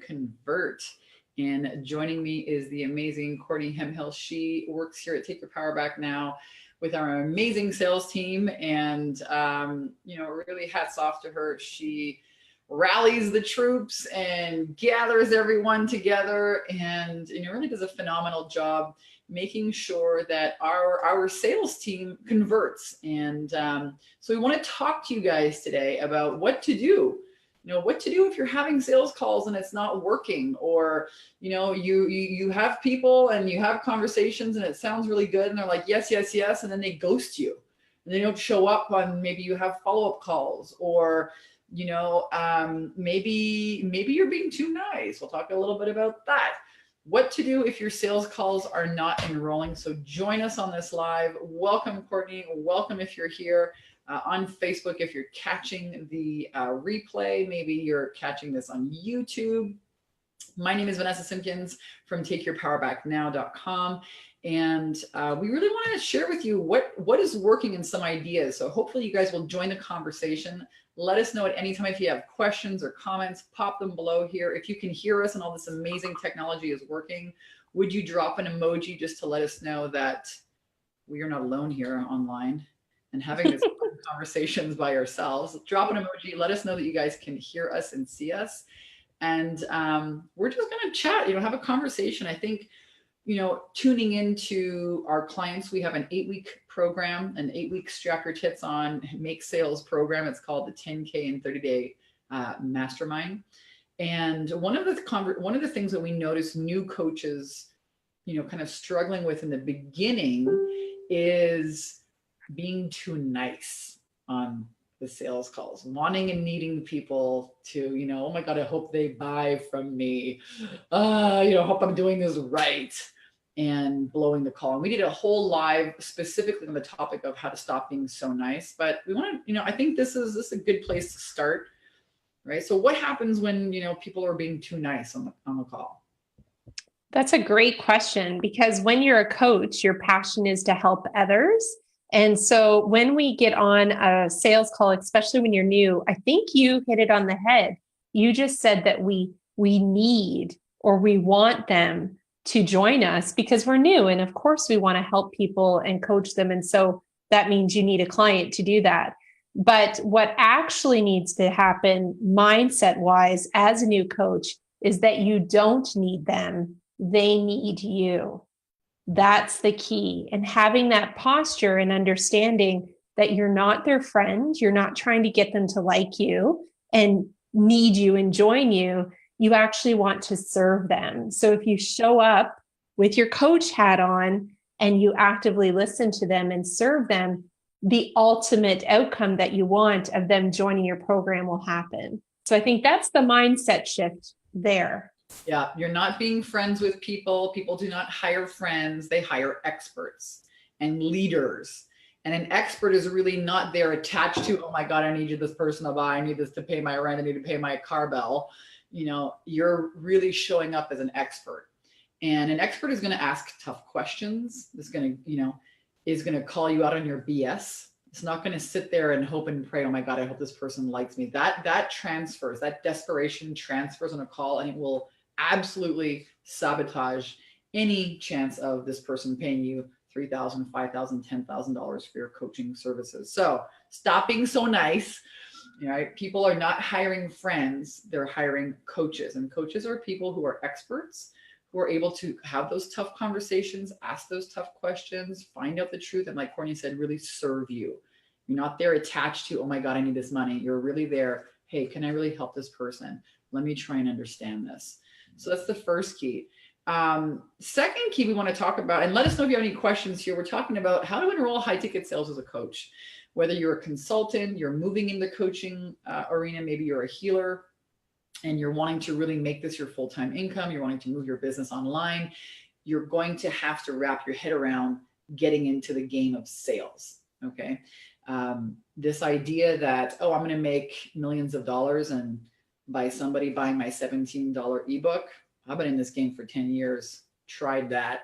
convert. And joining me is the amazing Courtney Hemhill. She works here at Take Your Power Back Now with our amazing sales team. And, really hats off to her. She rallies the troops and gathers everyone together and, really does a phenomenal job making sure that our sales team converts. And so we want to talk to you guys today about what to do. What to do if you're having sales calls and it's not working, or you have people and you have conversations and it sounds really good and they're like yes, yes, yes, and then they ghost you and they don't show up on, maybe you have follow-up calls, or maybe you're being too nice. We'll talk a little bit about that. What to do if your sales calls are not enrolling. So join us on this live. Welcome, Courtney. Welcome if you're here on Facebook. If you're catching the replay, maybe you're catching this on YouTube. My name is Vanessa Simpkins from TakeYourPowerBackNow.com. And we really want to share with you what is working and some ideas. So hopefully you guys will join the conversation. Let us know at any time if you have questions or comments, pop them below here. If you can hear us and all this amazing technology is working, would you drop an emoji just to let us know that we are not alone here online and having this conversations by ourselves? Drop an emoji. Let us know that you guys can hear us and see us. And we're just going to chat, have a conversation. I think, tuning into our clients, we have an 8-week program, an 8-week strap your tits on, make sales program. It's called the 10K in 30-day mastermind. And one of the things that we notice new coaches, kind of struggling with in the beginning is being too nice on the sales calls, wanting and needing people to, oh my God, I hope they buy from me. Hope I'm doing this right, and blowing the call. And we did a whole live specifically on the topic of how to stop being so nice. But we want to, I think this is a good place to start, right? So what happens when, people are being too nice on the call? That's a great question, because when you're a coach, your passion is to help others. And so when we get on a sales call, especially when you're new, I think you hit it on the head. You just said that we need, or we want them to join us because we're new. And of course we want to help people and coach them. And so that means you need a client to do that. But what actually needs to happen mindset wise as a new coach is that you don't need them. They need you. That's the key. And having that posture and understanding that you're not their friend, you're not trying to get them to like you and need you and join you. You actually want to serve them. So if you show up with your coach hat on and you actively listen to them and serve them, the ultimate outcome that you want of them joining your program will happen. So I think that's the mindset shift there. Yeah, you're not being friends with people. People do not hire friends. They hire experts and leaders. And an expert is really not there attached to, oh my God, I need this person to buy. I need this to pay my rent. I need to pay my car bill. You're really showing up as an expert. And an expert is going to ask tough questions. Is going to call you out on your BS. It's not going to sit there and hope and pray, oh my God, I hope this person likes me. That transfers, that desperation transfers on a call, and it will absolutely sabotage any chance of this person paying you $3,000, $5,000, $10,000 for your coaching services. So stop being so nice. Right? People are not hiring friends. They're hiring coaches, and coaches are people who are experts, who are able to have those tough conversations, ask those tough questions, find out the truth. And like Courtney said, really serve you. You're not there attached to, oh my God, I need this money. You're really there. Hey, can I really help this person? Let me try and understand this. So that's the first key. Second key we want to talk about, and let us know if you have any questions here. We're talking about how to enroll high ticket sales as a coach. Whether you're a consultant, you're moving in the coaching arena, maybe you're a healer and you're wanting to really make this your full-time income, you're wanting to move your business online, you're going to have to wrap your head around getting into the game of sales, okay? This idea that, oh, I'm going to make millions of dollars and by somebody buying my $17 ebook. I've been in this game for 10 years, tried that.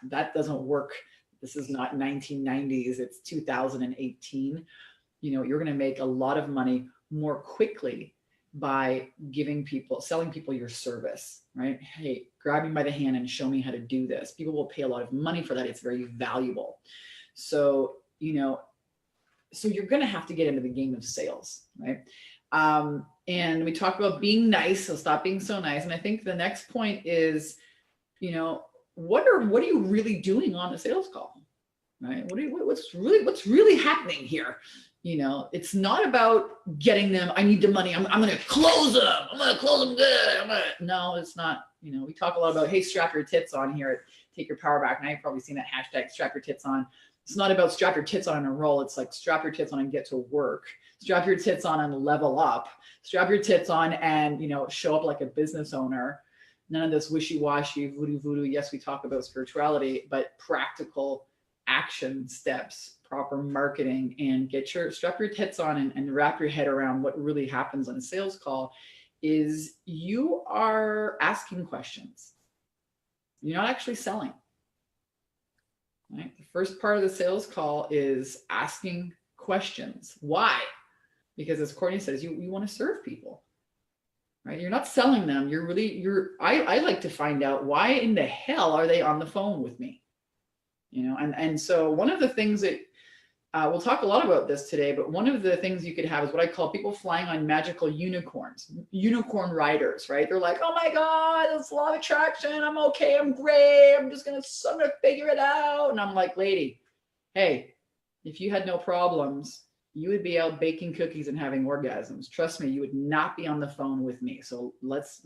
That doesn't work. This is not 1990s, it's 2018. You're going to make a lot of money more quickly by selling people your service, right? Hey, grab me by the hand and show me how to do this. People will pay a lot of money for that. It's very valuable. So, so you're going to have to get into the game of sales, right? And we talk about being nice. So stop being so nice. And I think the next point is, what are you really doing on a sales call, right? What's really happening here? It's not about getting them. I need the money. I'm going to close them. I'm going to close them good. No, it's not. We talk a lot about, hey, strap your tits on here at Take Your Power Back. Now you've probably seen that hashtag, strap your tits on. It's not about strap your tits on and roll. It's like strap your tits on and get to work. Strap your tits on and level up. Strap your tits on and, show up like a business owner. None of this wishy-washy, voodoo. Yes, we talk about spirituality, but practical action steps, proper marketing, and strap your tits on and wrap your head around what really happens on a sales call is you are asking questions. You're not actually selling. Right? The first part of the sales call is asking questions. Why? Because as Courtney says, you want to serve people, right? You're not selling them. I like to find out why in the hell are they on the phone with me? And so one of the things that we'll talk a lot about this today, but one of the things you could have is what I call people flying on magical unicorns, unicorn riders, right? They're like, oh my God, it's law of attraction. I'm okay. I'm great. I'm gonna figure it out. And I'm like, lady, hey, if you had no problems, you would be out baking cookies and having orgasms. Trust me, you would not be on the phone with me. So let's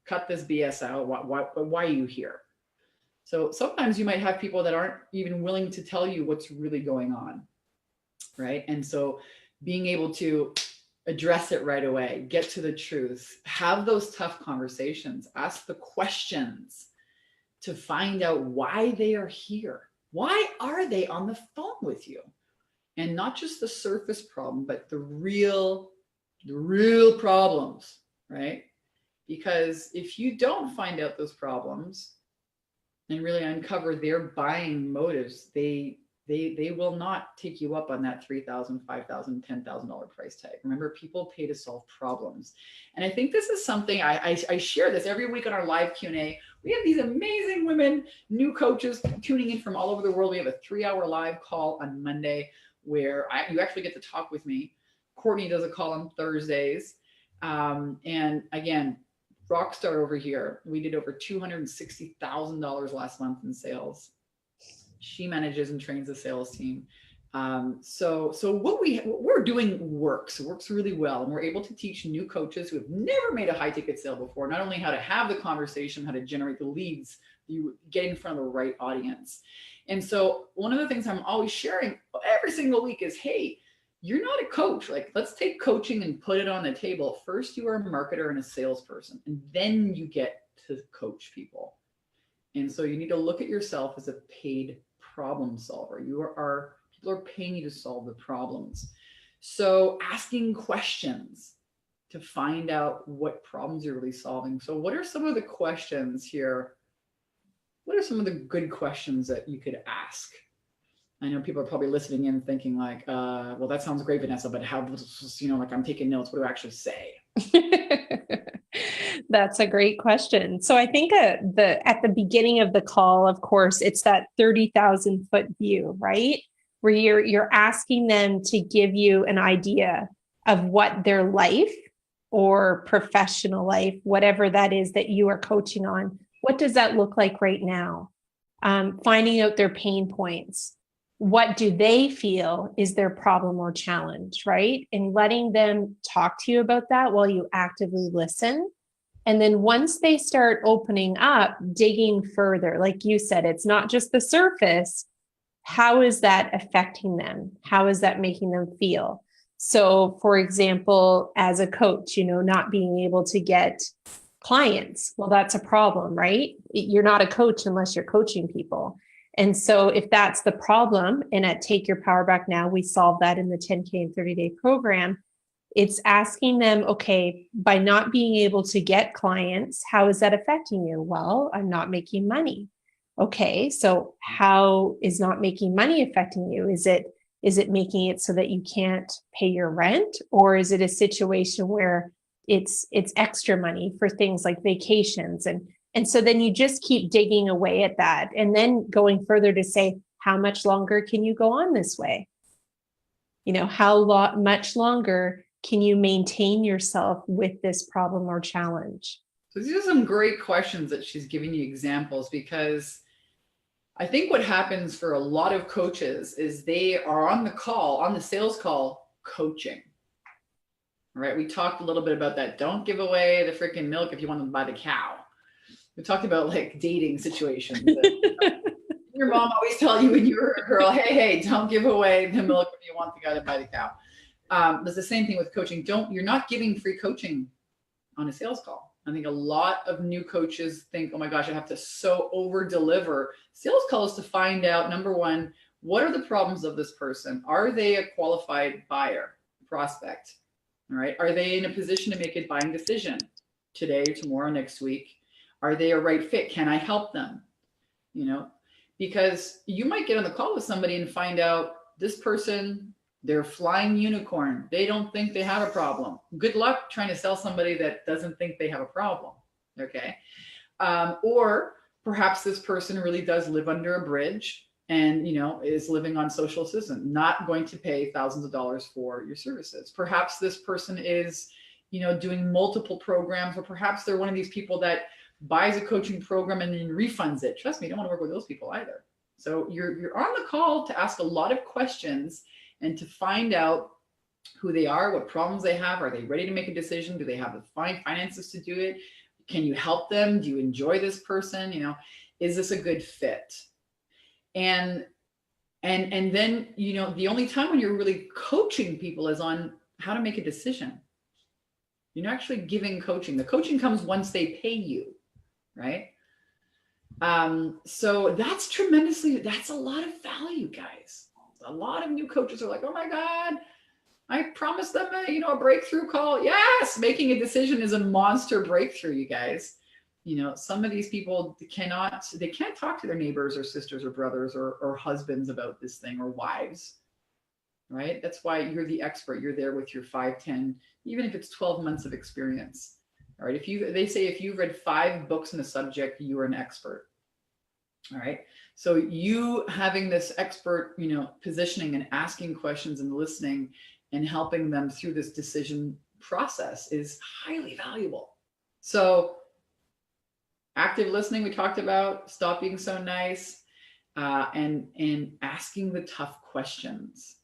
cut this BS out. Why are you here? So sometimes you might have people that aren't even willing to tell you what's really going on, right? And so being able to address it right away, get to the truth, have those tough conversations, ask the questions to find out why they are here. Why are they on the phone with you? And not just the surface problem, but the real problems, right? Because if you don't find out those problems, and really uncover their buying motives, they will not take you up on that $3,000, $5,000, $10,000 price tag. Remember, people pay to solve problems. And I think this is something I share this every week on our live Q&A. We have these amazing women, new coaches tuning in from all over the world. We have a 3-hour live call on Monday where you actually get to talk with me. Courtney does a call on Thursdays. And again, rockstar over here, we did over $260,000 last month in sales. She manages and trains the sales team. So what we're doing works really well. And we're able to teach new coaches who have never made a high ticket sale before, not only how to have the conversation, how to generate the leads, you get in front of the right audience. And so one of the things I'm always sharing every single week is, hey, you're not a coach. Like, let's take coaching and put it on the table. First, you are a marketer and a salesperson, and then you get to coach people. And so you need to look at yourself as a paid problem solver. People are paying you to solve the problems. So asking questions to find out what problems you're really solving. So what are some of the questions here? What are some of the good questions that you could ask? I know people are probably listening in thinking like, well, that sounds great, Vanessa, but how, like I'm taking notes. What do I actually say? That's a great question. So I think at the beginning of the call, of course, it's that 30,000 foot view, right? Where you're asking them to give you an idea of what their life or professional life, whatever that is that you are coaching on, what does that look like right now? Finding out their pain points. What do they feel is their problem or challenge, right? And letting them talk to you about that while you actively listen. And then once they start opening up, digging further, like you said, it's not just the surface. How is that affecting them? How is that making them feel? So, for example, as a coach, not being able to get clients, well, that's a problem, right? You're not a coach unless you're coaching people. And so if that's the problem, and at Take Your Power Back Now, we solve that in the 10K and 30-day program, it's asking them, okay, by not being able to get clients, how is that affecting you? Well, I'm not making money. Okay, so how is not making money affecting you? Is it Is it making it so that you can't pay your rent? Or is it a situation where it's extra money for things like vacations? And so then you just keep digging away at that, and then going further to say, how much longer can you go on this way? How much longer can you maintain yourself with this problem or challenge? So these are some great questions that she's giving you examples, because I think what happens for a lot of coaches is they are on the sales call, coaching. Right? We talked a little bit about that. Don't give away the freaking milk if you want to buy the cow. We talked about like dating situations. Your mom always tell you when you were a girl, hey, don't give away the milk if you want the guy to buy the cow. It's the same thing with coaching. You're not giving free coaching on a sales call. I think a lot of new coaches think, oh my gosh, I have to so over deliver. Sales call is to find out, number one, what are the problems of this person? Are they a qualified buyer, prospect? All right. Are they in a position to make a buying decision today, tomorrow, next week? Are they a right fit? Can I help them? Because you might get on the call with somebody and find out this person, they're flying unicorn. They don't think they have a problem. Good luck trying to sell somebody that doesn't think they have a problem. Okay. Or perhaps this person really does live under a bridge and, is living on social assistance, not going to pay thousands of dollars for your services. Perhaps this person is, doing multiple programs, or perhaps they're one of these people that buys a coaching program and then refunds it. Trust me, you don't want to work with those people either. So you're on the call to ask a lot of questions and to find out who they are, what problems they have. Are they ready to make a decision? Do they have the finances to do it? Can you help them? Do you enjoy this person? Is this a good fit? And then, the only time when you're really coaching people is on how to make a decision. You're not actually giving coaching. The coaching comes once they pay you, right? So that's a lot of value, guys. A lot of new coaches are like, oh my God, I promised them a breakthrough call. Yes, making a decision is a monster breakthrough, you guys. Some of these people can't talk to their neighbors or sisters or brothers or husbands about this thing, or wives, right? That's why you're the expert. You're there with your 5, 10, even if it's 12 months of experience. All right. They say if you've read 5 books in a subject, you are an expert. All right. So you having this expert, positioning and asking questions and listening and helping them through this decision process is highly valuable. So active listening, we talked about, stop being so nice, and asking the tough questions,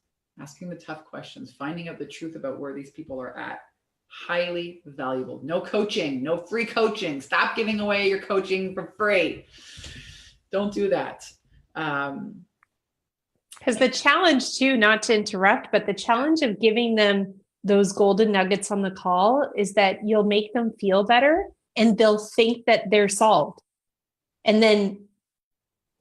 finding out the truth about where these people are at. Highly valuable. No coaching, no free coaching. Stop giving away your coaching for free. Don't do that. Because the challenge too, not to interrupt, but the challenge of giving them those golden nuggets on the call is that you'll make them feel better and they'll think that they're solved. And then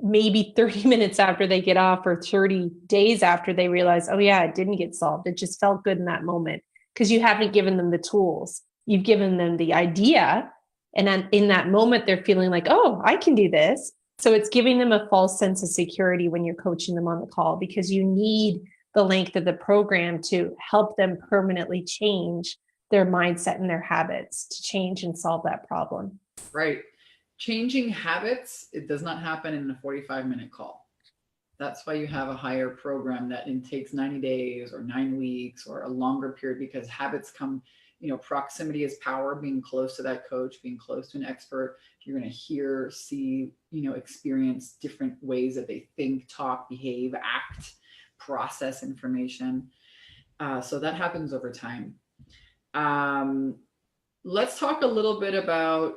maybe 30 minutes after they get off, or 30 days after, they realize, oh yeah, it didn't get solved. It just felt good in that moment, because you haven't given them the tools. You've given them the idea. And in that moment, they're feeling like, oh, I can do this. So it's giving them a false sense of security when you're coaching them on the call, because you need the length of the program to help them permanently change their mindset and their habits to change and solve that problem. Right. Changing habits, it does not happen in a 45-minute call. That's why you have a higher program that takes 90 days or 9 weeks or a longer period, because habits come, proximity is power. Being close to that coach, being close to an expert, you're going to hear, see, experience different ways that they think, talk, behave, act, process information. So that happens over time. Let's talk a little bit about,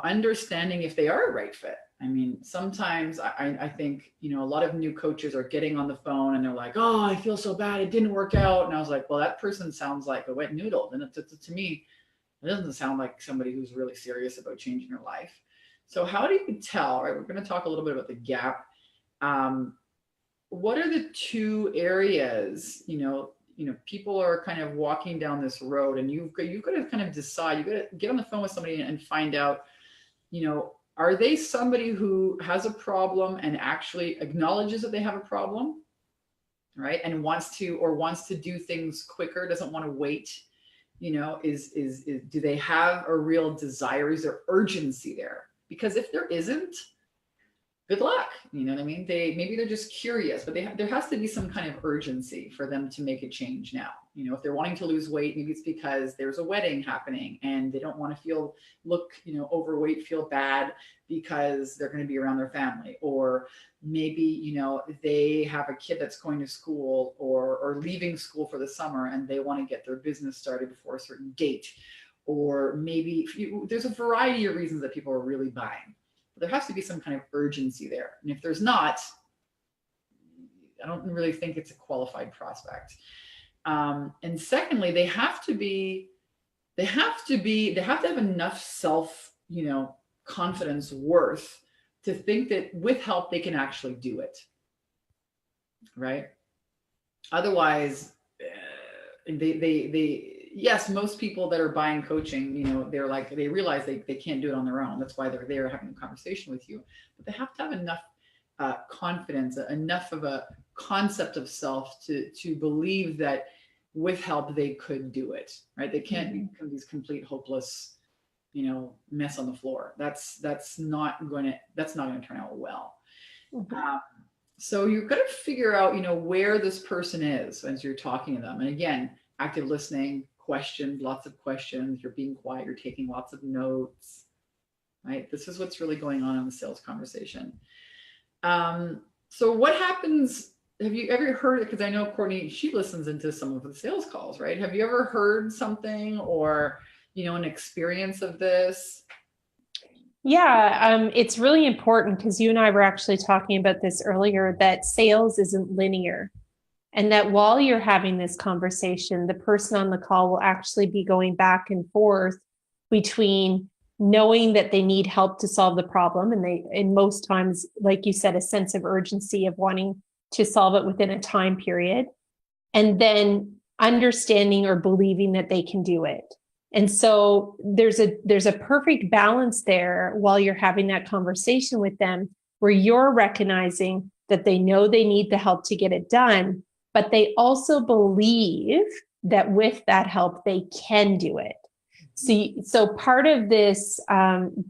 understanding if they are a right fit. I mean, sometimes I think, a lot of new coaches are getting on the phone and they're like, oh, I feel so bad. It didn't work out. And I was like, well, that person sounds like a wet noodle. And to me, it doesn't sound like somebody who's really serious about changing their life. So how do you tell, right? We're going to talk a little bit about the gap. What are the 2 areas, people are kind of walking down this road, and you've got to kind of decide, you've got to get on the phone with somebody and find out, are they somebody who has a problem and actually acknowledges that they have a problem? right? And wants to do things quicker, doesn't want to wait, is do they have a real desire? Is there urgency there? Because if there isn't, good luck. You know what I mean? Maybe they're just curious, but there has to be some kind of urgency for them to make a change now. If they're wanting to lose weight, maybe it's because there's a wedding happening and they don't want to look overweight, feel bad because they're going to be around their family. Or maybe, they have a kid that's going to school or leaving school for the summer and they want to get their business started before a certain date. Or maybe there's a variety of reasons that people are really buying. There has to be some kind of urgency there. And if there's not, I don't really think it's a qualified prospect. And secondly, they have to have enough self, confidence worth to think that with help, they can actually do it. Right. Otherwise, yes, most people that are buying coaching, they realize they can't do it on their own. That's why they're there having a conversation with you. But they have to have enough confidence, enough of a concept of self to believe that with help they could do it. Right? They can't become these complete hopeless, mess on the floor. That's not going to turn out well. So you've got to figure out, where this person is as you're talking to them. And again, active listening, questions, lots of questions. You're being quiet. You're taking lots of notes, right? This is what's really going on in the sales conversation. So what happens? Have you ever heard it? Because I know Courtney, she listens into some of the sales calls, right? Have you ever heard something or, an experience of this? Yeah, it's really important because you and I were actually talking about this earlier, that sales isn't linear. And that while you're having this conversation, the person on the call will actually be going back and forth between knowing that they need help to solve the problem. And most times, like you said, a sense of urgency of wanting to solve it within a time period, and then understanding or believing that they can do it. And so there's a perfect balance there while you're having that conversation with them, where you're recognizing that they know they need the help to get it done, but they also believe that with that help, they can do it. So part of this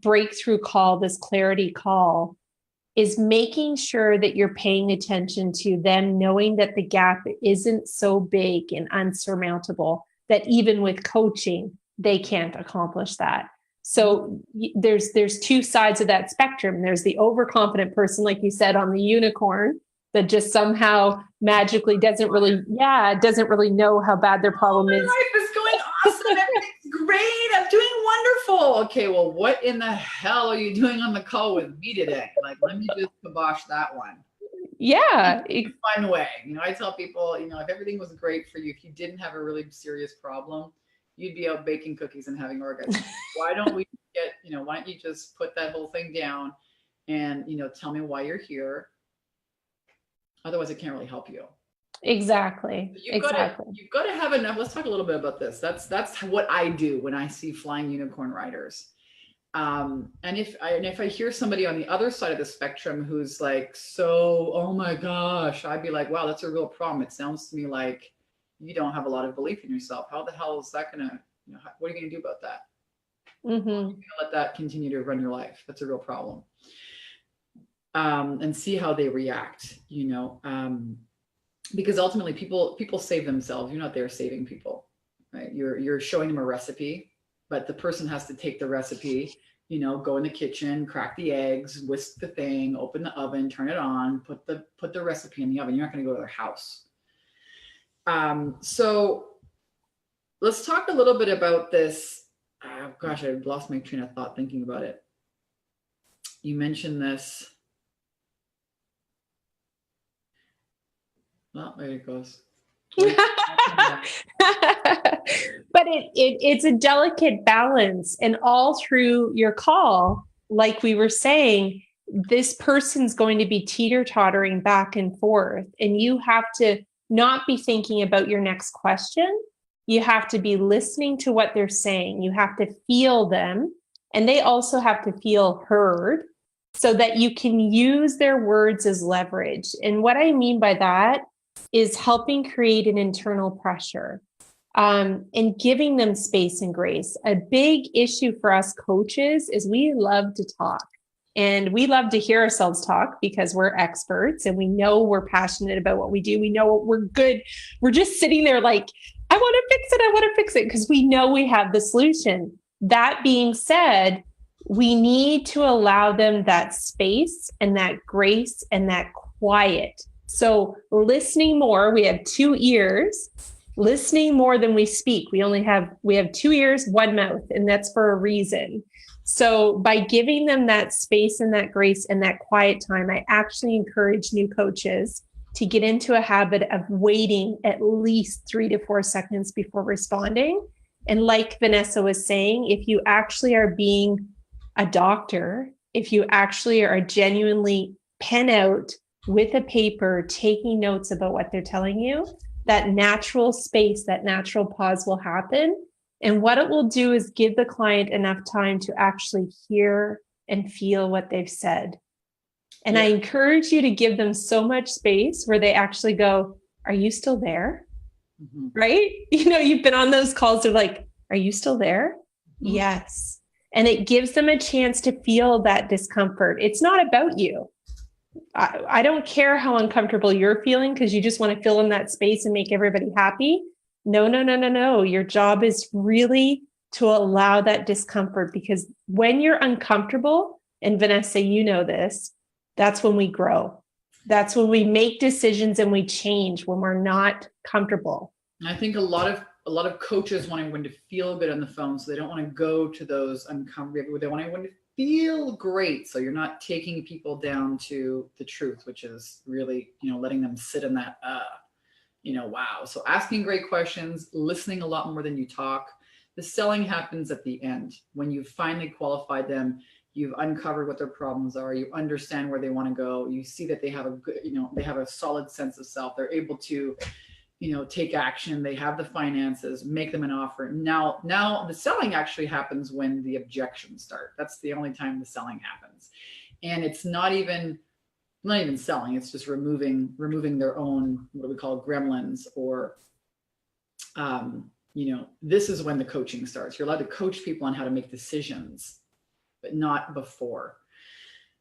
breakthrough call, this clarity call, is making sure that you're paying attention to them, knowing that the gap isn't so big and unsurmountable that even with coaching, they can't accomplish that. So there's two sides of that spectrum. There's the overconfident person, like you said, on the unicorn, that just somehow magically doesn't really know how bad their problem is. My life is going awesome. Everything's great. I'm doing wonderful. Okay, well, what in the hell are you doing on the call with me today? Like, let me just kibosh that one. Yeah. Fun way. I tell people, if everything was great for you, if you didn't have a really serious problem, you'd be out baking cookies and having orgasms. Why don't you just put that whole thing down and, tell me why you're here. Otherwise, it can't really help you. Exactly. You've got to have enough. Let's talk a little bit about this. That's what I do when I see flying unicorn riders. And if I hear somebody on the other side of the spectrum who's like, oh my gosh, I'd be like, wow, that's a real problem. It sounds to me like you don't have a lot of belief in yourself. How the hell is that going to, what are you going to do about that? You're going to let that continue to run your life. That's a real problem. And see how they react, because ultimately people save themselves. You're not there saving people, right? You're showing them a recipe, but the person has to take the recipe, go in the kitchen, crack the eggs, whisk the thing, open the oven, turn it on, put the recipe in the oven. You're not going to go to their house. So let's talk a little bit about this. Oh, gosh, I lost my train of thought thinking about it. You mentioned this. Well, there it goes. But it's a delicate balance. And all through your call, like we were saying, this person's going to be teeter-tottering back and forth. And you have to not be thinking about your next question. You have to be listening to what they're saying. You have to feel them. And they also have to feel heard so that you can use their words as leverage. And what I mean by that is helping create an internal pressure, and giving them space and grace. A big issue for us coaches is we love to talk. And we love to hear ourselves talk because we're experts and we know we're passionate about what we do. We know we're good. We're just sitting there like, I want to fix it. I want to fix it because we know we have the solution. That being said, we need to allow them that space and that grace and that quiet. So listening more, we have 2 ears, listening more than we speak. We have 2 ears, 1 mouth, and that's for a reason. So by giving them that space and that grace and that quiet time, I actually encourage new coaches to get into a habit of waiting at least 3 to 4 seconds before responding. And like Vanessa was saying, if you actually are being a doctor, if you actually are genuinely pen out with a paper, taking notes about what they're telling you, that natural space, that natural pause will happen. And what it will do is give the client enough time to actually hear and feel what they've said. And I encourage you to give them so much space where they actually go, are you still there? Mm-hmm. Right? You've been on those calls of like, are you still there? Mm-hmm. Yes. And it gives them a chance to feel that discomfort. It's not about you. I don't care how uncomfortable you're feeling because you just want to fill in that space and make everybody happy. No. Your job is really to allow that discomfort, because when you're uncomfortable, and Vanessa, you know this, that's when we grow. That's when we make decisions and we change when we're not comfortable. I think a lot of coaches want everyone to feel good on the phone, so they don't want to go to those uncomfortable. They want everyone to feel great, so you're not taking people down to the truth, which is really, letting them sit in that wow. So asking great questions, listening a lot more than you talk. The selling happens at the end when you've finally qualified them. You've uncovered what their problems are. You understand where they want to go. You see that they have a good, they have a solid sense of self. They're able to, take action. They have the finances, make them an offer. Now the selling actually happens when the objections start. That's the only time the selling happens. And it's not even selling. It's just removing their own, what we call gremlins, or, this is when the coaching starts. You're allowed to coach people on how to make decisions, but not before.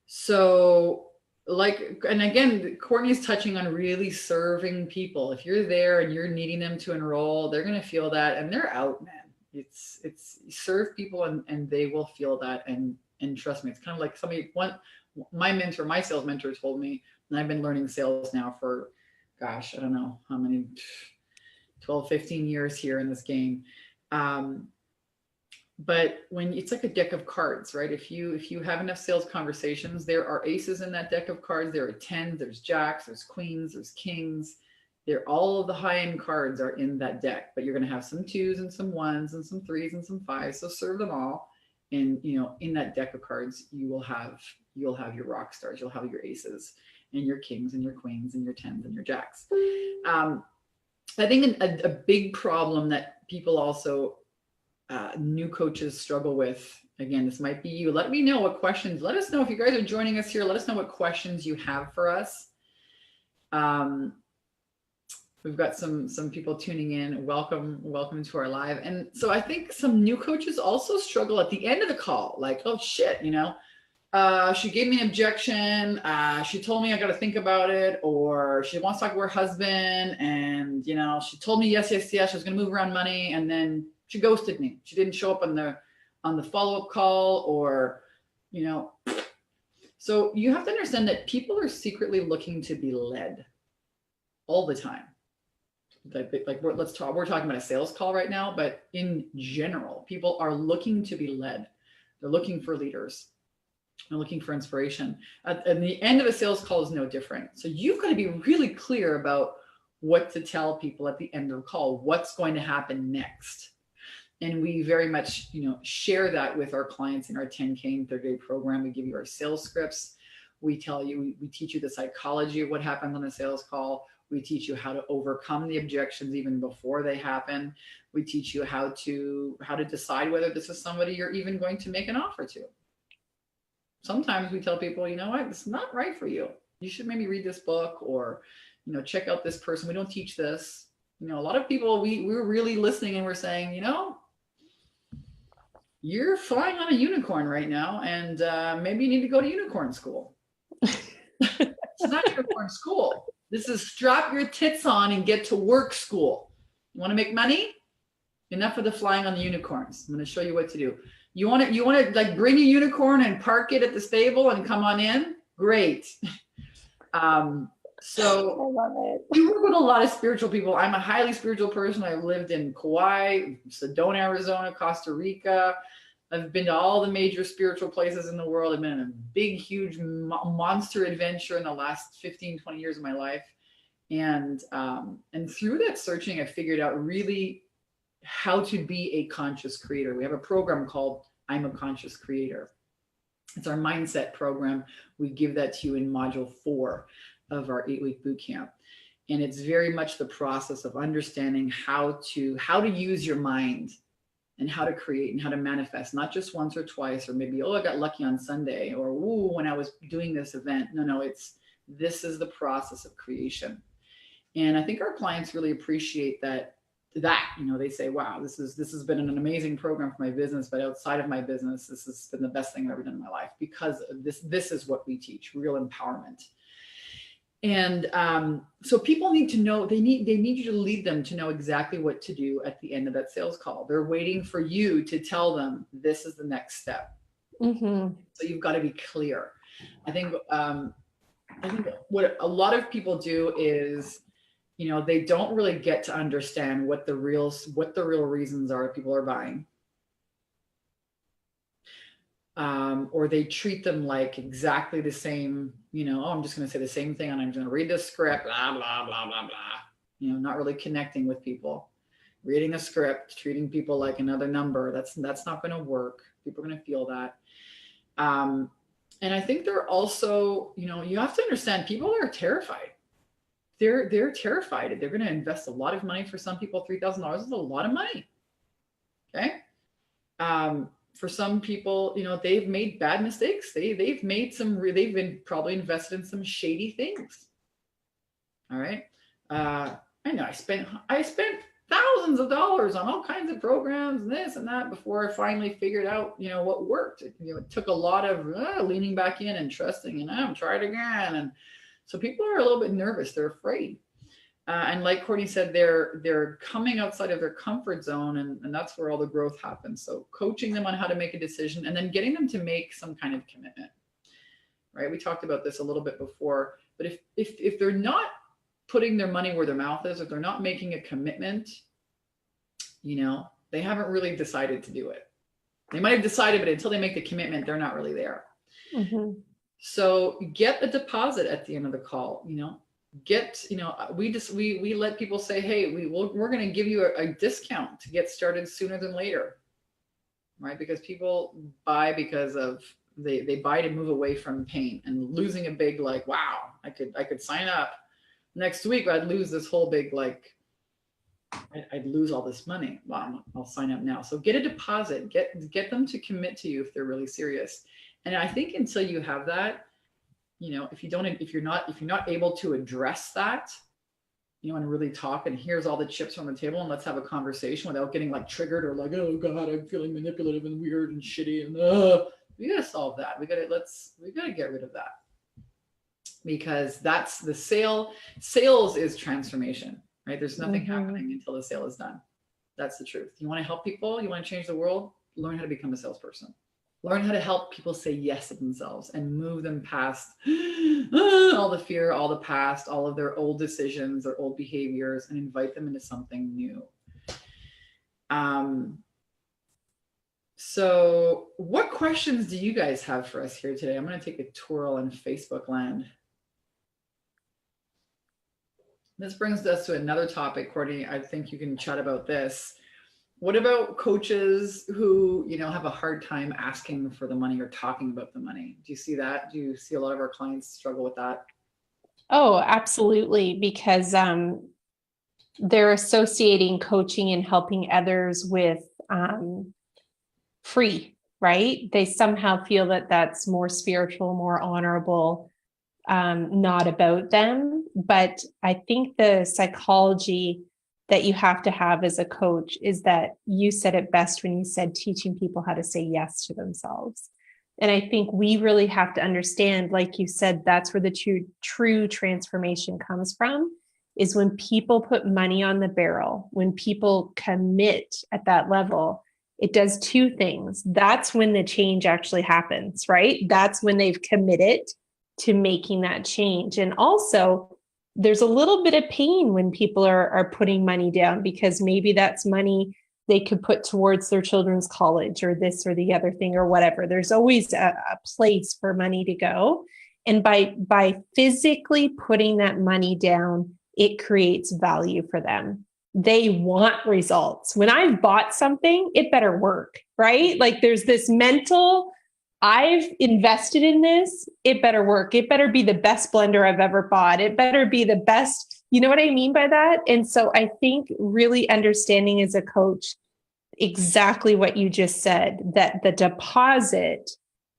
So and again, Courtney's touching on really serving people. If you're there and you're needing them to enroll, they're going to feel that, and they're out, man. It's serve people and they will feel that. And trust me, it's kind of like my sales mentor told me, and I've been learning sales now for, I don't know how many, 12, 15 years here in this game. But when it's like a deck of cards, right? If you have enough sales conversations, there are aces in that deck of cards. There are tens, there's jacks, there's queens, there's kings. All of the high-end cards are in that deck, but you're going to have some twos and some ones and some threes and some fives. So serve them all. And, in that deck of cards, you'll have your rock stars, you'll have your aces and your kings and your queens and your tens and your jacks. I think a big problem that people also, new coaches struggle with, again, this might be you. Let me know what questions, let us know if you guys are joining us here. Let us know what questions you have for us. We've got some people tuning in. Welcome to our live. And so I think some new coaches also struggle at the end of the call, like, oh shit, she gave me an objection. She told me I got to think about it, or she wants to talk to her husband, and she told me yes, she was going to move around money, and then she ghosted me. She didn't show up on the follow-up call, or So you have to understand that people are secretly looking to be led all the time. We're talking about a sales call right now, but in general, people are looking to be led. They're looking for leaders. They're looking for inspiration. At the end of a sales call is no different. So you've got to be really clear about what to tell people at the end of the call, what's going to happen next. And we very much, share that with our clients in our 10K and 30-day program. We give you our sales scripts. We teach you the psychology of what happens on a sales call. We teach you how to overcome the objections even before they happen. We teach you how to decide whether this is somebody you're even going to make an offer to. Sometimes we tell people, you know what, it's not right for you. You should maybe read this book, or, check out this person. We don't teach this. A lot of people, we're really listening and we're saying, you're flying on a unicorn right now, and maybe you need to go to unicorn school. It's not unicorn school. This is strap your tits on and get to work school. You want to make money? Enough of the flying on the unicorns. I'm going to show you what to do. You want to like bring a unicorn and park it at the stable and come on in? Great. So I love it. We work with a lot of spiritual people. I'm a highly spiritual person. I've lived in Kauai, Sedona, Arizona, Costa Rica. I've been to all the major spiritual places in the world. I've been in a big, huge monster adventure in the last 15, 20 years of my life. And through that searching, I figured out really how to be a conscious creator. We have a program called I'm a Conscious Creator. It's our mindset program. We give that to you in module 4 of our 8-week boot camp. And it's very much the process of understanding how to use your mind and how to create and how to manifest, not just once or twice, or maybe, I got lucky on Sunday, or, when I was doing this event. No, this is the process of creation. And I think our clients really appreciate that, they say, wow, this has been an amazing program for my business, but outside of my business, this has been the best thing I've ever done in my life, because this is what we teach, real empowerment. And so people need to know, they need you to lead them to know exactly what to do at the end of that sales call. They're waiting for you to tell them this is the next step. Mm-hmm. So you've got to be clear. I think what a lot of people do is, they don't really get to understand what the real reasons are people are buying. Or they treat them like exactly the same, I'm just going to say the same thing and I'm going to read the script, blah, blah, blah, blah, blah. Not really connecting with people, reading a script, treating people like another number. That's not going to work. People are going to feel that. And I think they're also, you have to understand, people are terrified. They're terrified. They're going to invest a lot of money. For some people, $3,000 is a lot of money. Okay. For some people, they've made bad mistakes. They've been probably invested in some shady things. All right. I know I spent thousands of dollars on all kinds of programs and this and that before I finally figured out, what worked. It took a lot of leaning back in and trusting, and I'm trying again. And so people are a little bit nervous. They're afraid. And like Courtney said, they're coming outside of their comfort zone, and that's where all the growth happens. So coaching them on how to make a decision, and then getting them to make some kind of commitment, right? We talked about this a little bit before, but if they're not putting their money where their mouth is, if they're not making a commitment, they haven't really decided to do it. They might have decided, but until they make the commitment, they're not really there. Mm-hmm. So get a deposit at the end of the call, we let people say, hey, we're going to give you a discount to get started sooner than later, right? Because people buy because of they buy to move away from pain and losing a big, like, wow, I could sign up next week. I'd lose this whole big, like, I'd lose all this money. Wow, I'll sign up now. So get a deposit, get them to commit to you if they're really serious. And I think until you have that, if you're not able to address that, and really talk, and here's all the chips on the table, and let's have a conversation without getting like triggered or like, oh God, I'm feeling manipulative and weird and shitty, and we got to solve that. We got to get rid of that, because that's the sale. Sales is transformation, right? There's nothing happening until the sale is done. That's the truth. You want to help people, you want to change the world, learn how to become a salesperson. Learn how to help people say yes to themselves and move them past all the fear, all the past, all of their old decisions, their old behaviors, and invite them into something new. So what questions do you guys have for us here today? I'm going to take a twirl on Facebook land. This brings us to another topic, Courtney. I think you can chat about this. What about coaches who, have a hard time asking for the money or talking about the money? Do you see that? Do you see a lot of our clients struggle with that? Oh, absolutely. Because they're associating coaching and helping others with free, right? They somehow feel that that's more spiritual, more honorable. not about them. But I think the psychology that you have to have as a coach is that you said it best when you said teaching people how to say yes to themselves. And I think we really have to understand, like you said, that's where the true transformation comes from, is when people put money on the barrel, when people commit at that level, it does two things. That's when the change actually happens, right? That's when they've committed to making that change. And also, there's a little bit of pain when people are putting money down, because maybe that's money they could put towards their children's college or this or the other thing or whatever. There's always a place for money to go. And by physically putting that money down, it creates value for them. They want results. When I've bought something, it better work, right? Like there's this mental, I've invested in this, it better work. It better be the best blender I've ever bought. It better be the best, you know what I mean by that? And so I think really understanding as a coach exactly what you just said, that the deposit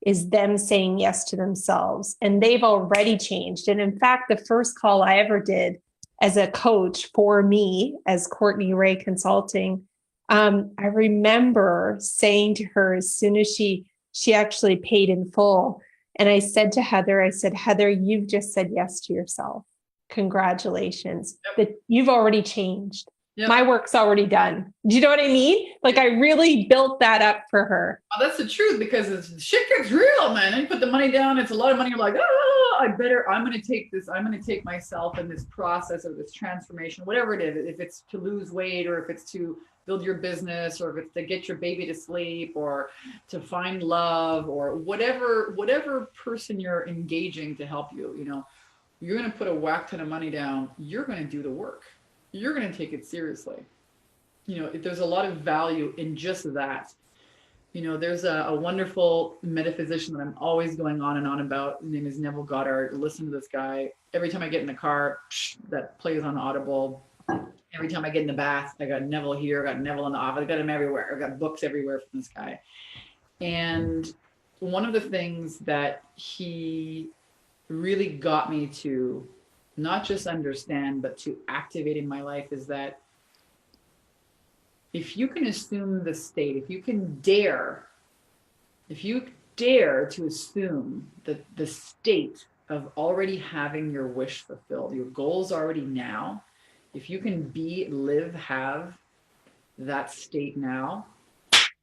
is them saying yes to themselves, and they've already changed. And in fact, the first call I ever did as a coach for me as Courtney Ray Consulting, I remember saying to her as soon as she actually paid in full, and I said to Heather, I said, Heather, you've just said yes to yourself. Congratulations. Yep. That you've already changed. Yep. My work's already done. Do you know what I mean? Like I really built that up for her. Oh, that's the truth, because shit gets real, man. And you put the money down, it's a lot of money. You're like, oh, I'm going to take this. I'm going to take myself in this process or this transformation, whatever it is. If it's to lose weight, or if it's to build your business, or if it's to get your baby to sleep, or to find love, or whatever person you're engaging to help you, you know, you're going to put a whack ton of money down. You're going to do the work. You're going to take it seriously. You know, there's a lot of value in just that. You know, there's a wonderful metaphysician that I'm always going on and on about. His name is Neville Goddard. Listen to this guy. Every time I get in the car, that plays on Audible. Every time I get in the bath, I got Neville here, I got Neville in the office, I got him everywhere. I got books everywhere from this guy. And one of the things that he really got me to not just understand, but to activate in my life is that if you can assume the state, if you dare to assume that the state of already having your wish fulfilled, your goals already now, if you can have that state now,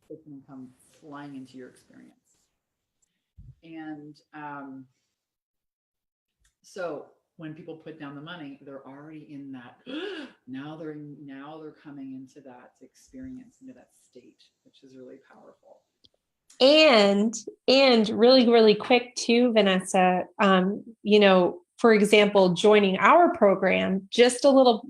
it can come flying into your experience. And so when people put down the money, they're already in that. Now they're coming into that experience, into that state, which is really powerful. And really, really quick too, Vanessa, you know, for example, joining our program, just a little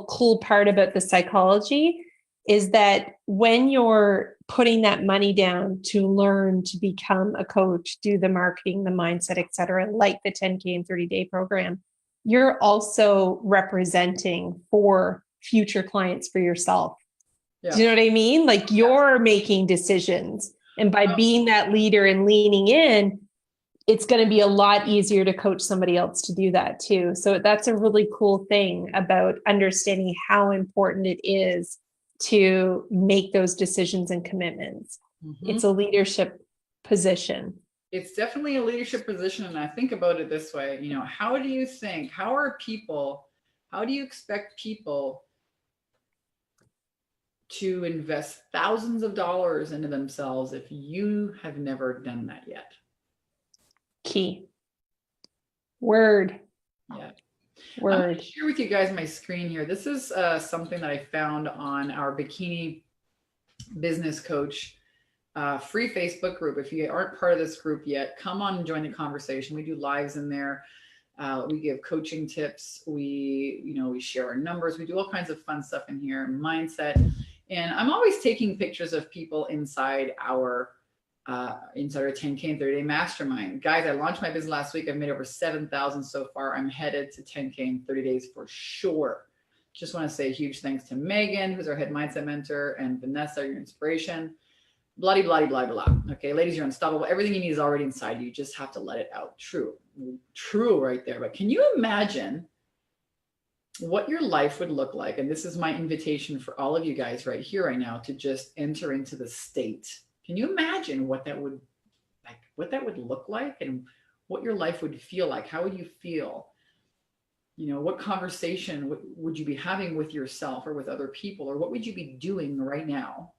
cool part about the psychology is that when you're putting that money down to learn to become a coach, do the marketing, the mindset, et cetera, like the 10K and 30-day program, you're also representing for future clients for yourself. Yeah. Do you know what I mean? Like you're making decisions. And by being that leader and leaning in, it's going to be a lot easier to coach somebody else to do that too. So that's a really cool thing about understanding how important it is to make those decisions and commitments. Mm-hmm. It's a leadership position. It's definitely a leadership position. And I think about it this way, you know, how do you expect people to invest thousands of dollars into themselves if you have never done that yet? Key word. Yeah. Word. I'm going to share with you guys my screen here. This is something that I found on our Bikini Business Coach free Facebook group. If you aren't part of this group yet, come on and join the conversation. We do lives in there. We give coaching tips. We share our numbers. We do all kinds of fun stuff in here, mindset. And I'm always taking pictures of people inside our 10K and 30-day mastermind. Guys, I launched my business last week. I've made over 7,000 so far. I'm headed to 10K in 30 days for sure. Just want to say a huge thanks to Megan, who's our head mindset mentor, and Vanessa, your inspiration. Blah, blah, blah, blah, blah. Okay, ladies, you're unstoppable. Everything you need is already inside you. You just have to let it out. True. true right there. But can you imagine what your life would look like? And this is my invitation for all of you guys right here, right now, to just enter into the state. Can you imagine what that would look like, and what your life would feel like? How would you feel? What conversation would you be having with yourself or with other people, or what would you be doing right now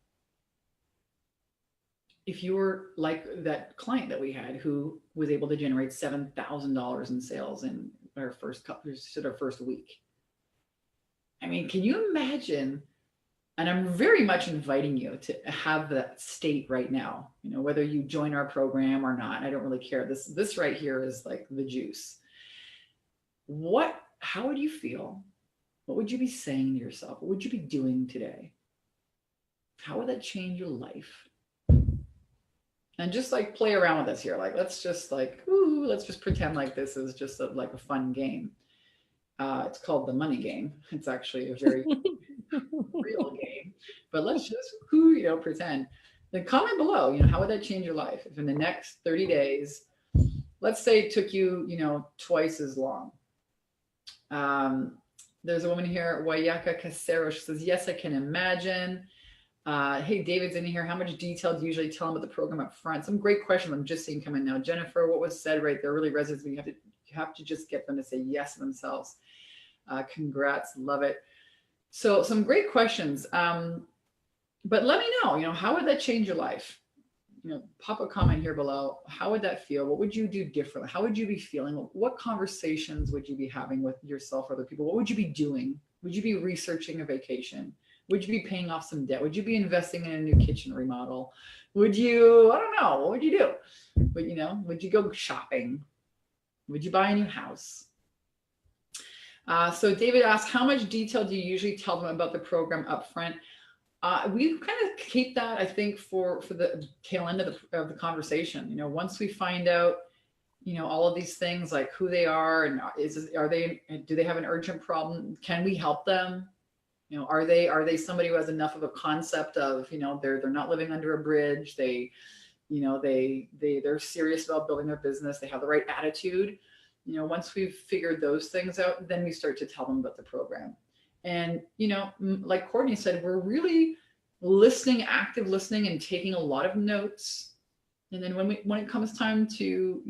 if you were like that client that we had who was able to generate $7,000 in sales in our first week? I mean, can you imagine? And I'm very much inviting you to have that state right now, whether you join our program or not. I don't really care. This right here is like the juice. How would you feel? What would you be saying to yourself? What would you be doing today? How would that change your life? And just like play around with this here. Like, let's just pretend like this is just like a fun game. It's called the money game. It's actually a very real game, but let's just pretend. Then comment below, how would that change your life if in the next 30 days, let's say it took you, twice as long. There's a woman here, Wayaka Casero. She says, yes, I can imagine. Hey, David's in here. How much detail do you usually tell them about the program up front? Some great questions I'm just seeing come in now. Jennifer, what was said right there really resonates. You have to just get them to say yes themselves. Congrats. Love it. So some great questions. But let me know, how would that change your life? Pop a comment here below. How would that feel? What would you do differently? How would you be feeling? What conversations would you be having with yourself or other people? What would you be doing? Would you be researching a vacation? Would you be paying off some debt? Would you be investing in a new kitchen remodel? Would you, I don't know, what would you do? But, would you go shopping? Would you buy a new house? So David asks, how much detail do you usually tell them about the program up front? We kind of keep that, I think, for the tail end of the conversation. Once we find out, all of these things like who they are and do they have an urgent problem? Can we help them? Are they somebody who has enough of a concept of, they're not living under a bridge. They're serious about building their business. They have the right attitude. Once we've figured those things out, then we start to tell them about the program. And, like Courtney said, we're really active listening and taking a lot of notes. And then when it comes time to,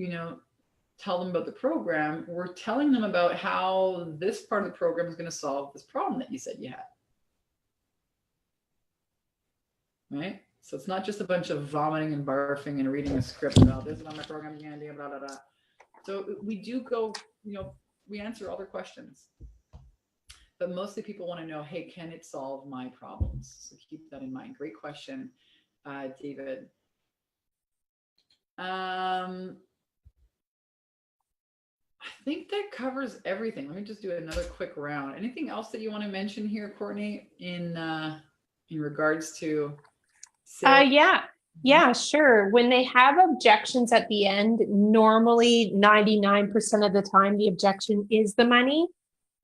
tell them about the program, we're telling them about how this part of the program is going to solve this problem that you said you had. Right? So it's not just a bunch of vomiting and barfing and reading a script about this is on my program, blah, blah, blah. So we do go, we answer other questions. But mostly people want to know, hey, can it solve my problems? So keep that in mind. Great question, David. I think that covers everything. Let me just do another quick round. Anything else that you want to mention here, Courtney, in regards to sales? Yeah, sure. When they have objections at the end, normally 99% of the time, the objection is the money.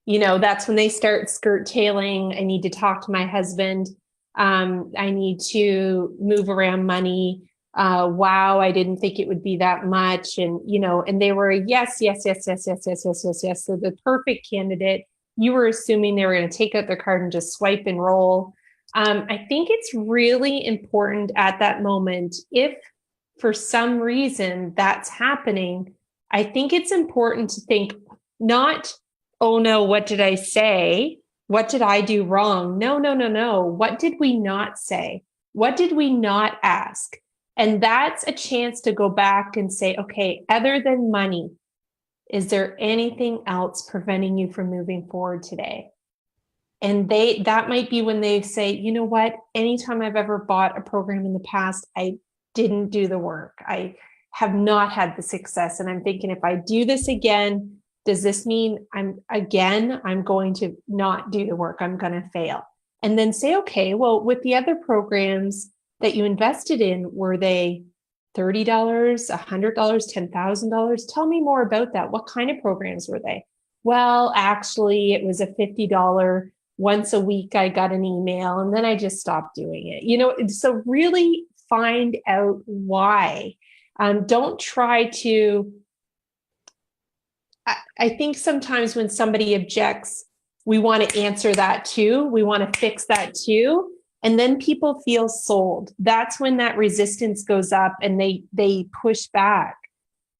That's when they start skirt tailing. I need to talk to my husband. I need to move around money. Wow, I didn't think it would be that much. And, and they were yes. So the perfect candidate, you were assuming they were going to take out their card and just swipe and roll. I think it's really important at that moment, if for some reason that's happening, I think it's important to think not, oh no, what did I say? What did I do wrong? No. What did we not say? What did we not ask? And that's a chance to go back and say, okay, other than money, is there anything else preventing you from moving forward today? And that might be when they say, you know what, anytime I've ever bought a program in the past, I didn't do the work. I have not had the success. And I'm thinking, if I do this again, does this mean I'm going to not do the work? I'm going to fail. And then say, okay, well, with the other programs that you invested in, were they $30, $100, $10,000? Tell me more about that. What kind of programs were they? Well, actually, it was a $50. Once a week, I got an email and then I just stopped doing it. So really find out why. Don't try to I think sometimes when somebody objects, we want to answer that too. We want to fix that too. And then people feel sold. That's when that resistance goes up and they push back.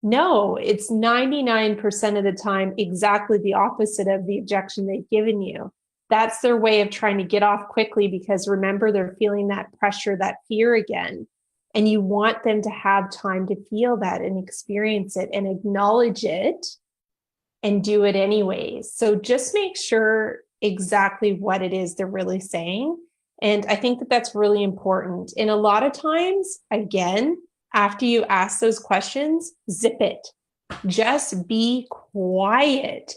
No, it's 99% of the time exactly the opposite of the objection they've given you. That's their way of trying to get off quickly, because remember, they're feeling that pressure, that fear again. And you want them to have time to feel that and experience it and acknowledge it and do it anyways. So just make sure exactly what it is they're really saying. And I think that that's really important. And a lot of times, again, after you ask those questions, zip it. Just be quiet.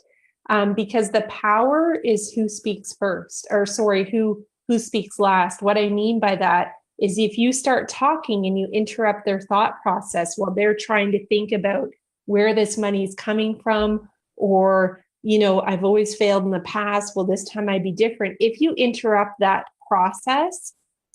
Because the power is who speaks first, or sorry, who speaks last. What I mean by that is if you start talking and you interrupt their thought process while they're trying to think about where this money is coming from, or, I've always failed in the past, well, this time I'd be different. If you interrupt that process,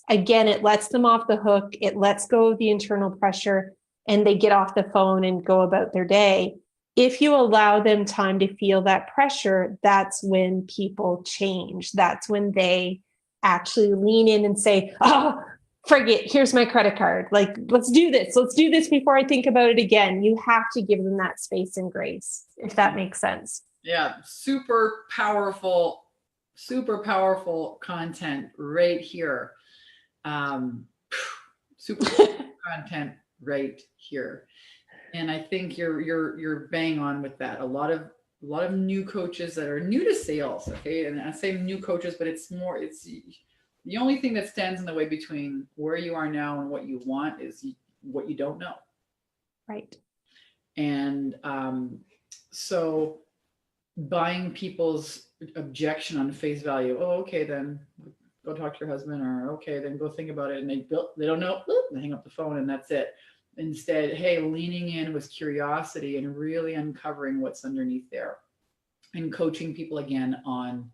again, it lets them off the hook. It lets go of the internal pressure, and they get off the phone and go about their day. If you allow them time to feel that pressure, that's when people change. That's when they actually lean in and say, oh, forget, here's my credit card. Like, let's do this. Let's do this before I think about it again. You have to give them that space and grace, if that makes sense. Yeah. Super powerful content right here. Super content right here. And I think you're bang on with that. A lot of new coaches that are new to sales. Okay. And I say new coaches, but it's the only thing that stands in the way between where you are now and what you want is what you don't know. Right. And so buying people's objection on face value. Oh, okay, then go talk to your husband, or okay, then go think about it. And they don't know, they hang up the phone and that's it. Instead, hey, leaning in with curiosity and really uncovering what's underneath there, and coaching people again on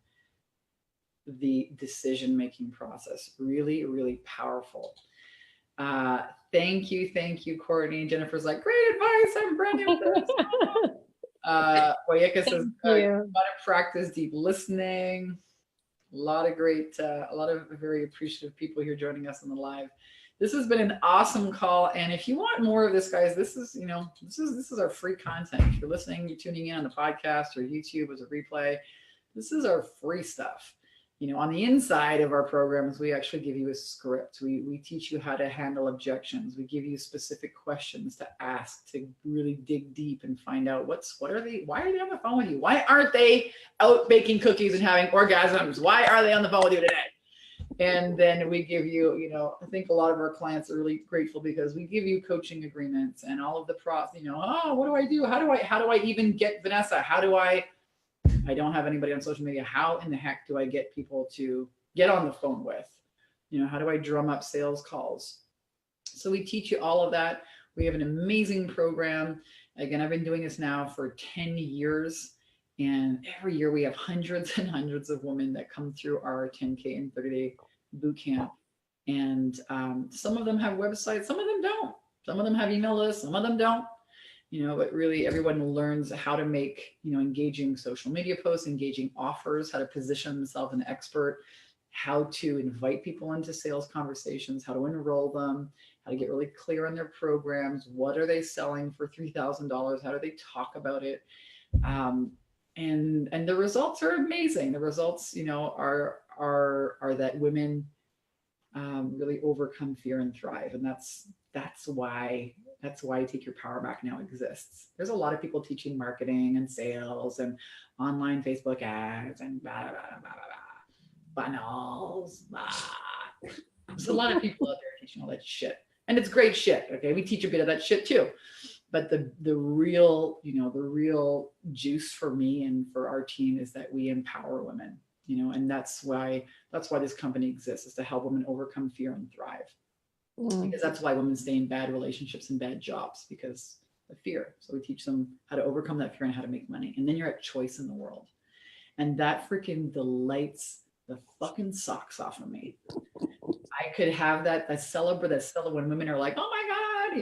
the decision-making process. Really, really powerful. Thank you, Courtney. Jennifer's like, great advice. I'm brand new with this. Wayeka says, gotta practice deep listening. A lot of very appreciative people here joining us on the live. This has been an awesome call. And if you want more of this, guys, this is our free content. If you're listening, you're tuning in on the podcast or YouTube as a replay, this is our free stuff. On the inside of our programs, we actually give you a script. We teach you how to handle objections. We give you specific questions to ask, to really dig deep and find out why are they on the phone with you? Why aren't they out baking cookies and having orgasms? Why are they on the phone with you today? And then we give you, I think a lot of our clients are really grateful because we give you coaching agreements and all of the what do I do? How do I even get Vanessa? I don't have anybody on social media. How in the heck do I get people to get on the phone with? How do I drum up sales calls? So we teach you all of that. We have an amazing program. Again, I've been doing this now for 10 years. And every year we have hundreds and hundreds of women that come through our 10K and 30-day boot camp. And some of them have websites, some of them don't. Some of them have email lists, some of them don't. But really everyone learns how to make, engaging social media posts, engaging offers, how to position themselves as an expert, how to invite people into sales conversations, how to enroll them, how to get really clear on their programs. What are they selling for $3,000? How do they talk about it? And the results are amazing. The results, are that women really overcome fear and thrive. And that's why Take Your Power Back now exists. There's a lot of people teaching marketing and sales and online Facebook ads and blah, blah, blah, blah, blah, funnels. Blah. There's a lot of people out there teaching all that shit. And it's great shit. Okay. We teach a bit of that shit too. But the real juice for me and for our team is that we empower women, and that's why this company exists, is to help women overcome fear and thrive. Because that's why women stay in bad relationships and bad jobs, because of fear. So we teach them how to overcome that fear and how to make money. And then you're at choice in the world. And that freaking delights the fucking socks off of me. I could have that celebrate when women are like, oh my God,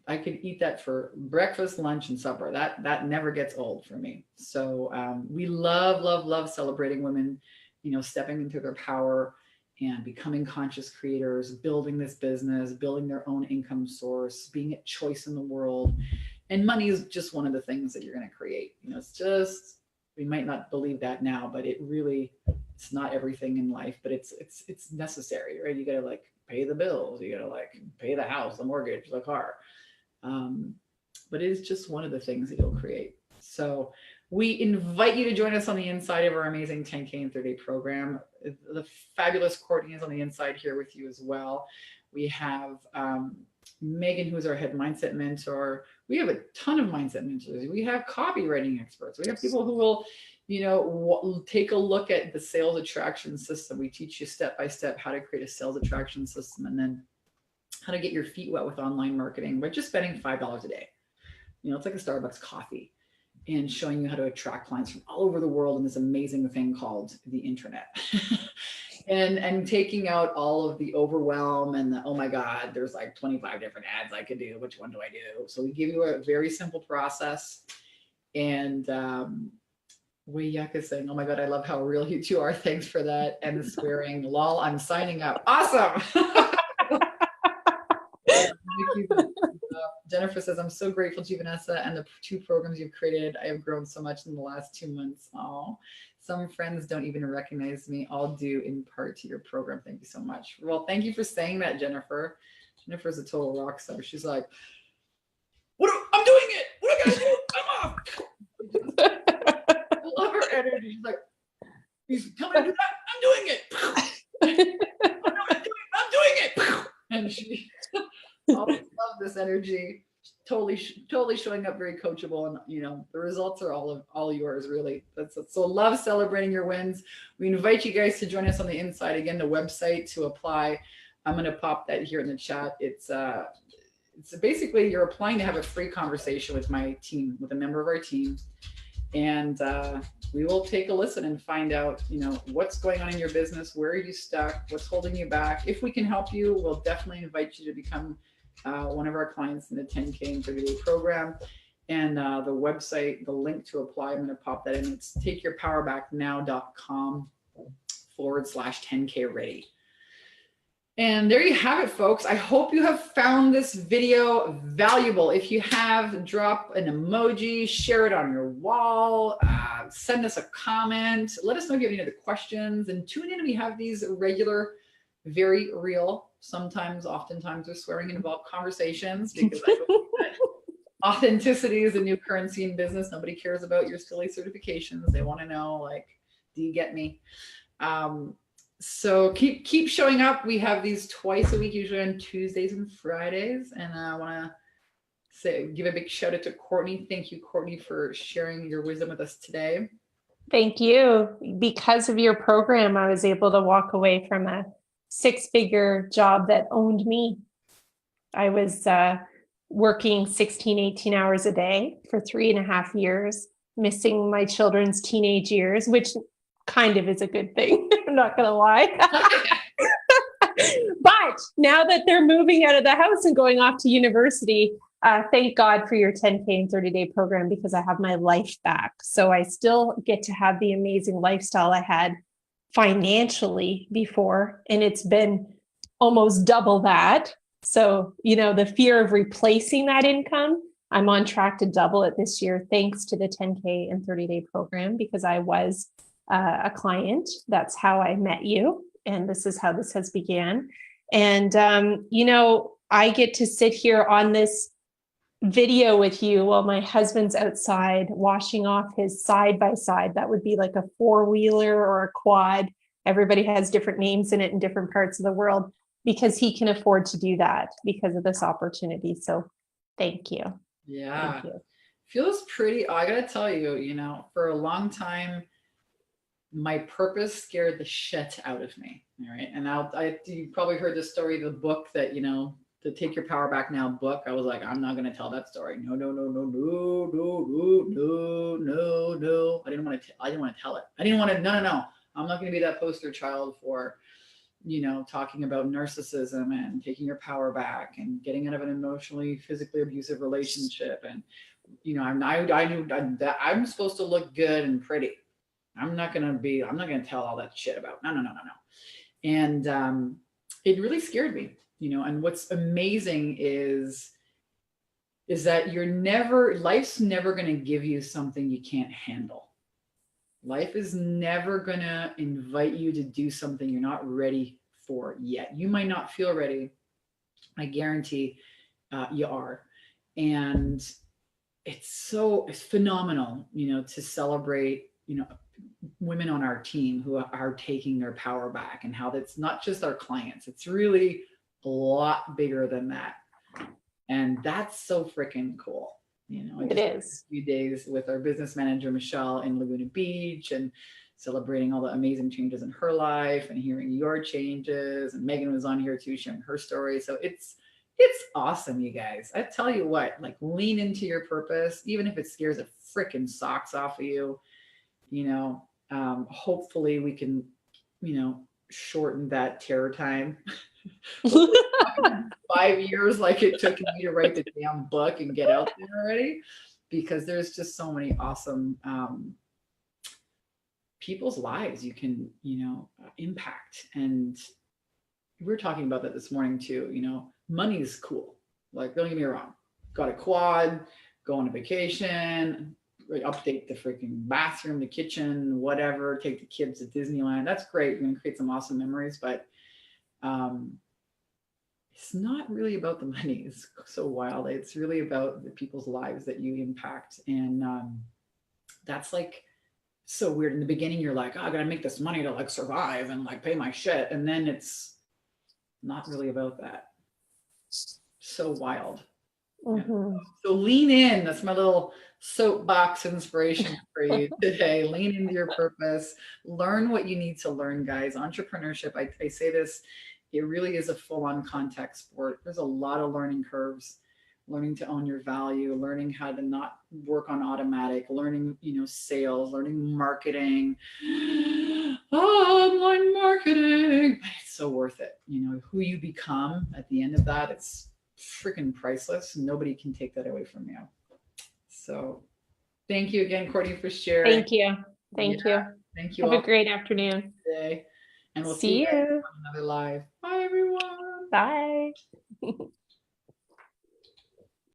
I could eat that for breakfast, lunch, and supper. That never gets old for me. So we love celebrating women, stepping into their power and becoming conscious creators, building this business, building their own income source, being at choice in the world. And money is just one of the things that you're going to create. It's just, we might not believe that now, but it's not everything in life, but it's necessary, right? You got to like pay the bills, you got to like pay the house, the mortgage, the car. But it is just one of the things that you'll create. So we invite you to join us on the inside of our amazing 10K in 30-day program. The fabulous Courtney is on the inside here with you as well. We have Megan, who's our head mindset mentor. We have a ton of mindset mentors. We have copywriting experts. We have people who will, take a look at the sales attraction system. We teach you step by step how to create a sales attraction system, and then how to get your feet wet with online marketing by just spending $5 a day. It's like a Starbucks coffee, and showing you how to attract clients from all over the world in this amazing thing called the internet. and taking out all of the overwhelm and the, oh my God, there's like 25 different ads I could do. Which one do I do? So we give you a very simple process. And Yuck is saying, oh my God, I love how real you two are. Thanks for that. And the swearing, lol, I'm signing up. Awesome. Jennifer says, I'm so grateful to you, Vanessa, and the 2 programs you've created. I have grown so much in the last 2 months. Oh, some friends don't even recognize me. All due in part to your program. Thank you so much. Well, thank you for saying that, Jennifer. Jennifer's a total rock star. She's like, I'm doing it. What do I gotta do? I'm off. I love her energy. She's like, he's telling me to do that. I'm doing it. I'm doing it. And she always love this energy. Totally showing up very coachable, and the results are all yours, really. So love celebrating your wins. We invite you guys to join us on the inside. Again, the website to apply, I'm going to pop that here in the chat. It's basically you're applying to have a free conversation with my team, with a member of our team, and we will take a listen and find out what's going on in your business, where are you stuck, what's holding you back. If we can help you, we'll definitely invite you to become one of our clients in the 10K in 30-day program. And the website, the link to apply, I'm going to pop that in. It's takeyourpowerbacknow.com/10K ready. And there you have it, folks. I hope you have found this video valuable. If you have, drop an emoji, share it on your wall, send us a comment. Let us know if you have any other questions, and tune in. We have these regular, very real, oftentimes with swearing involved conversations, because I believe that authenticity is a new currency in business. Nobody cares about your silly certifications. They want to know, like, do you get me? So keep showing up. We have these twice a week, usually on Tuesdays and Fridays. And I want to give a big shout out to Courtney. Thank you, Courtney, for sharing your wisdom with us today. Thank you. Because of your program, I was able to walk away from a 6-figure job that owned me. I was working 16, 18 hours a day for 3.5 years, missing my children's teenage years, which kind of is a good thing. I'm not going to lie. But now that they're moving out of the house and going off to university, thank God for your 10K and 30-day program, because I have my life back. So I still get to have the amazing lifestyle I had financially before, and it's been almost double that. So, the fear of replacing that income, I'm on track to double it this year, thanks to the 10K and 30-day program, because I was a client. That's how I met you. And this is how this has began. And, I get to sit here on this video with you while my husband's outside washing off his side-by-side. That would be like a 4-wheeler or a quad. Everybody has different names in it in different parts of the world, because he can afford to do that because of this opportunity. So thank you. Yeah. Thank you. Feels pretty, I got to tell you, for a long time, my purpose scared the shit out of me. All right. And you probably heard the story, the book that, the Take Your Power Back Now book. I was like, I'm not going to tell that story. No. I didn't want to tell it. No. I'm not going to be that poster child for, you know, talking about narcissism and taking your power back and getting out of an emotionally, physically abusive relationship. And, you know, I knew that I'm supposed to look good and pretty. I'm not going to tell all that shit about, no. And it really scared me, you know, and what's amazing is that life's never going to give you something you can't handle. Life is never going to invite you to do something you're not ready for yet. You might not feel ready. I guarantee you are. And it's phenomenal, you know, to celebrate, you know, women on our team who are taking their power back, and how that's not just our clients. It's really a lot bigger than that. And that's so freaking cool. You know, it is. A few days with our business manager, Michelle, in Laguna Beach, and celebrating all the amazing changes in her life and hearing your changes. And Megan was on here too, sharing her story. So it's awesome, you guys. I tell you what, like, lean into your purpose, even if it scares the freaking socks off of you. You know, hopefully we can, you know, shorten that terror time. 5 years like it took me to write the damn book and get out there already, because there's just so many awesome people's lives you can, you know, impact. And we were talking about that this morning too. You know, money is cool. Like, don't get me wrong, got a quad, go on a vacation, update the freaking bathroom, the kitchen, whatever, take the kids to Disneyland. That's great. You're going to create some awesome memories, but it's not really about the money. It's so wild. It's really about the people's lives that you impact. And that's like so weird. In the beginning, you're like, oh, I gotta make this money to like survive and like pay my shit. And then it's not really about that. So wild. Mm-hmm. So lean in. That's my little soapbox inspiration for you today. Lean into your purpose. Learn what you need to learn, guys. Entrepreneurship, I say this, it really is a full-on contact sport. There's a lot of learning curves, learning to own your value, learning how to not work on automatic, learning, you know, sales, learning marketing, online marketing. But it's so worth it. You know, who you become at the end of that, it's freaking priceless. Nobody can take that away from you. So thank you again, Courtney, for sharing. Thank you. Thank you. Thank you. Have a great afternoon. Today. And we'll see you on another live. Bye, everyone. Bye.